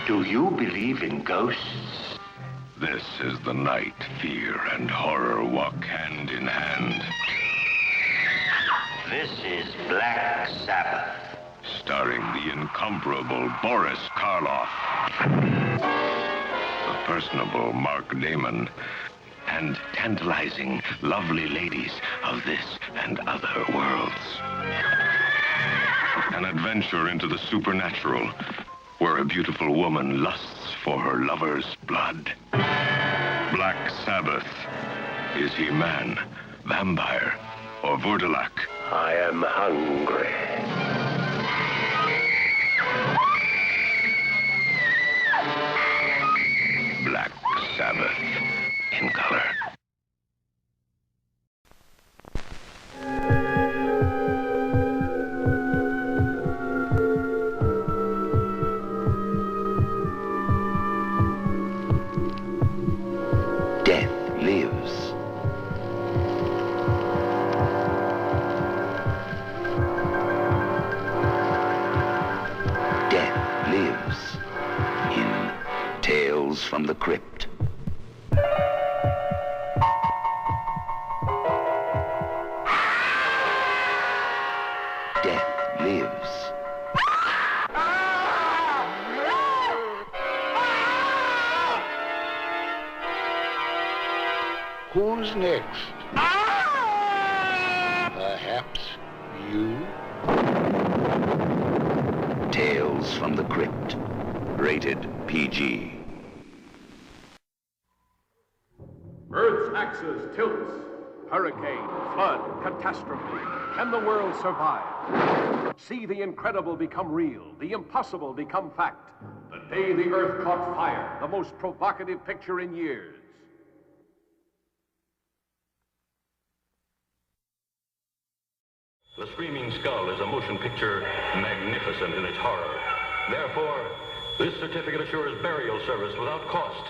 Do you believe in ghosts? This is the night fear and horror walk hand in hand. This is Black Sabbath. Starring the incomparable Boris Karloff, the personable Mark Damon, and tantalizing, lovely ladies of this and other worlds. An adventure into the supernatural, where a beautiful woman lusts for her lover's blood. Black Sabbath. Is he man, vampire, or Vurdalak? I am hungry. Black Sabbath in color. Death lives. Death lives in Tales from the Crypt. Death lives. Who's next? Perhaps you? Tales from the Crypt. Rated PG. Earth's axis tilts. Hurricane, flood, catastrophe. Can the world survive? See the incredible become real, the impossible become fact. The day the Earth caught fire, the most provocative picture in years. The Screaming Skull is a motion picture magnificent in its horror. Therefore, this certificate assures burial service without cost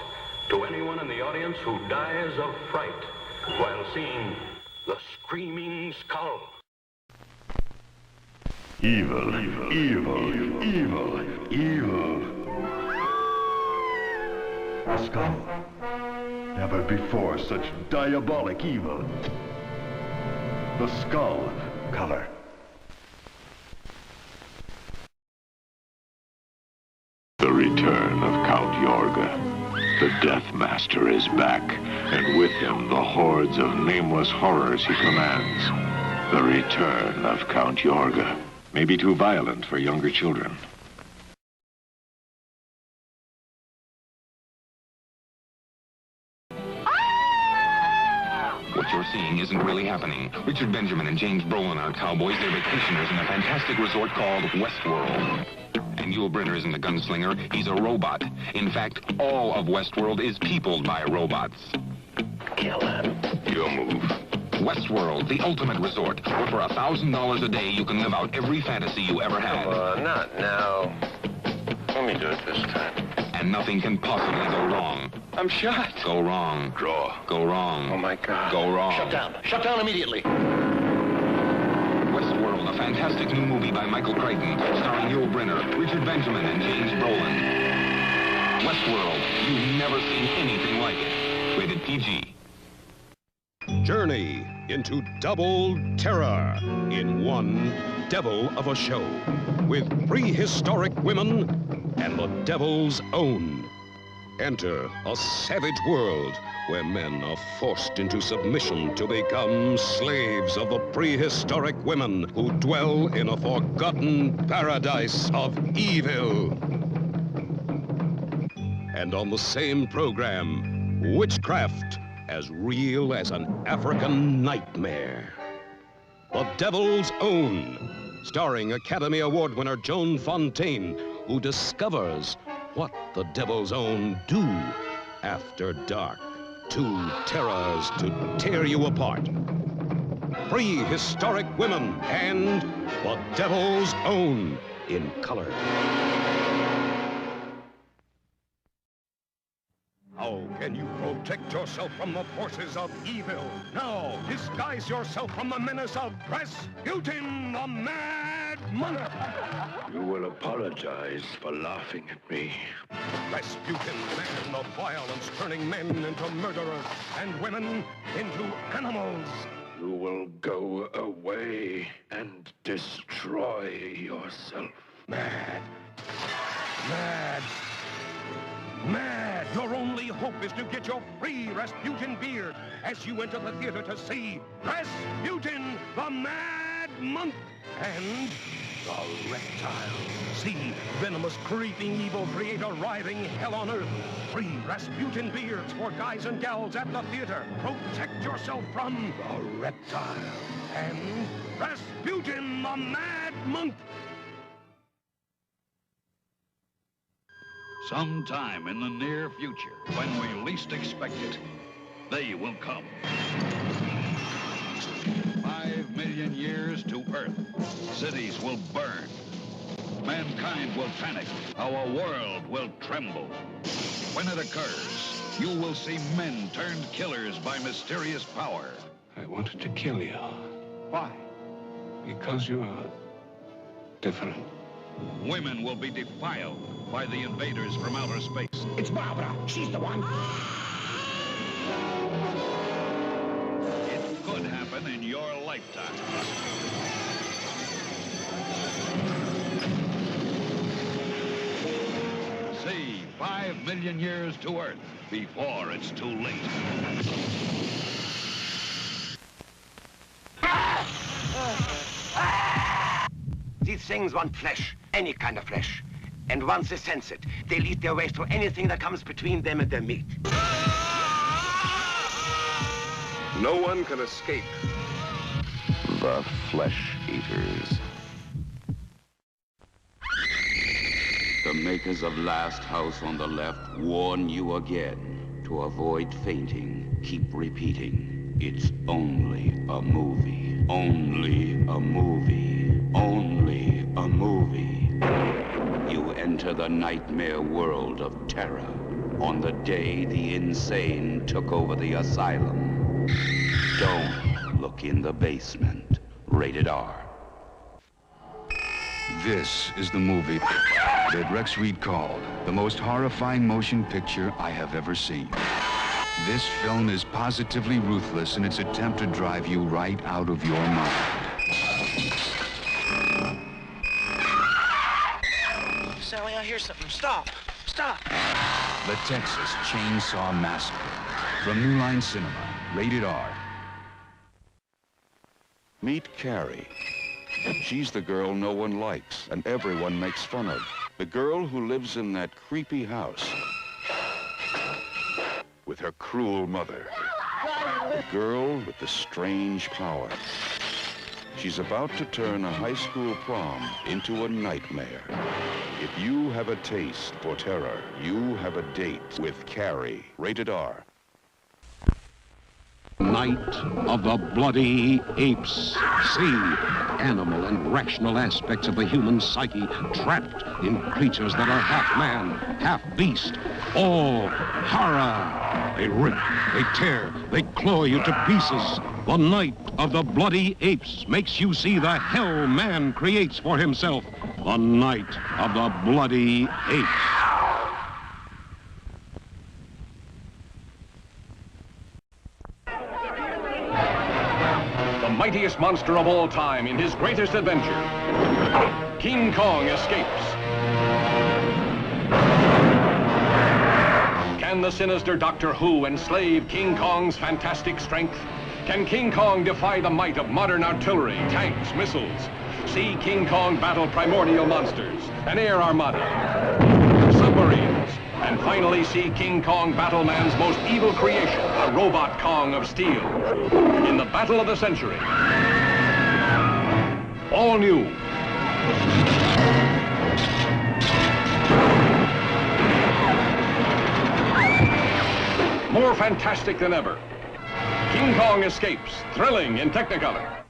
to anyone in the audience who dies of fright while seeing The Screaming Skull. Evil, evil, evil, evil. A skull. Never before such diabolic evil. The skull color. The return of Count Yorga. The Death Master is back, and with him the hordes of nameless horrors he commands. The return of Count Yorga may be too violent for younger children. What you're seeing isn't really happening. Richard Benjamin and James Brolin are cowboys. They're vacationers in a fantastic resort called Westworld. And Yul Brynner isn't a gunslinger. He's a robot. In fact, all of Westworld is peopled by robots. Kill him. Your move. Westworld, the ultimate resort, where for $1,000 a day you can live out every fantasy you ever had. Not now. Let me do it this time. And nothing can possibly go wrong. I'm shot. Go wrong. Draw. Go wrong. Oh, my God. Go wrong. Shut down. Shut down immediately. Westworld, a fantastic new movie by Michael Crichton, starring Yul Brynner, Richard Benjamin, and James Brolin. Westworld, you've never seen anything like it. Rated PG. Journey into double terror in one devil of a show with prehistoric women and the devil's own. Enter a savage world where men are forced into submission to become slaves of the prehistoric women who dwell in a forgotten paradise of evil. And on the same program, witchcraft as real as an African nightmare. The Devil's Own, starring Academy Award winner Joan Fontaine, who discovers what the Devil's Own do after dark. Two terrors to tear you apart. Prehistoric women and the Devil's Own in color. How can you protect yourself from the forces of evil? Now, disguise yourself from the menace of Rasputin the Mad month. You will apologize for laughing at me. Rasputin, man of violence, turning men into murderers and women into animals. You will go away and destroy yourself. Mad. Mad. Mad! Your only hope is to get your free Rasputin beard as you enter the theater to see Rasputin, the Mad Monk, and the Reptile. See venomous, creeping evil create a writhing hell on earth. Free Rasputin beards for guys and gals at the theater. Protect yourself from the Reptile and Rasputin, the Mad Monk. Sometime in the near future, when we least expect it, they will come. 5 million years to Earth. Cities will burn. Mankind will panic. Our world will tremble. When it occurs, you will see men turned killers by mysterious power. I wanted to kill you. Why? Because you are different. Women will be defiled by the invaders from outer space. It's Barbara. She's the one. It could happen in your lifetime. See 5 million years to Earth before it's too late. These things want flesh, any kind of flesh. And once they sense it, they'll eat their way through anything that comes between them and their meat. No one can escape. The Flesh Eaters. The makers of Last House on the Left warn you again to avoid fainting. Keep repeating. It's only a movie. Only a movie. Only a movie. You enter the nightmare world of terror on the day the insane took over the asylum. Don't look in the basement. Rated R. This is the movie that Rex Reed called the most horrifying motion picture I have ever seen. This film is positively ruthless in its attempt to drive you right out of your mind. Sally, I hear something. Stop. Stop. The Texas Chainsaw Massacre. From New Line Cinema. Rated R. Meet Carrie. She's the girl no one likes and everyone makes fun of. The girl who lives in that creepy house with her cruel mother. The girl with the strange power. She's about to turn a high school prom into a nightmare. If you have a taste for terror, you have a date with Carrie. Rated R. Night of the Bloody Apes. See animal and rational aspects of the human psyche trapped in creatures that are half man, half beast. All horror. They rip, they tear, they claw you to pieces. The Night of the Bloody Apes makes you see the hell man creates for himself. The Night of the Bloody Apes. The mightiest monster of all time in his greatest adventure. King Kong escapes. Can the sinister Doctor Who enslave King Kong's fantastic strength? Can King Kong defy the might of modern artillery, tanks, missiles? See King Kong battle primordial monsters, an air armada, submarines, and finally see King Kong battle man's most evil creation, a robot Kong of steel, in the battle of the century. All new. More fantastic than ever. King Kong escapes, thrilling in Technicolor.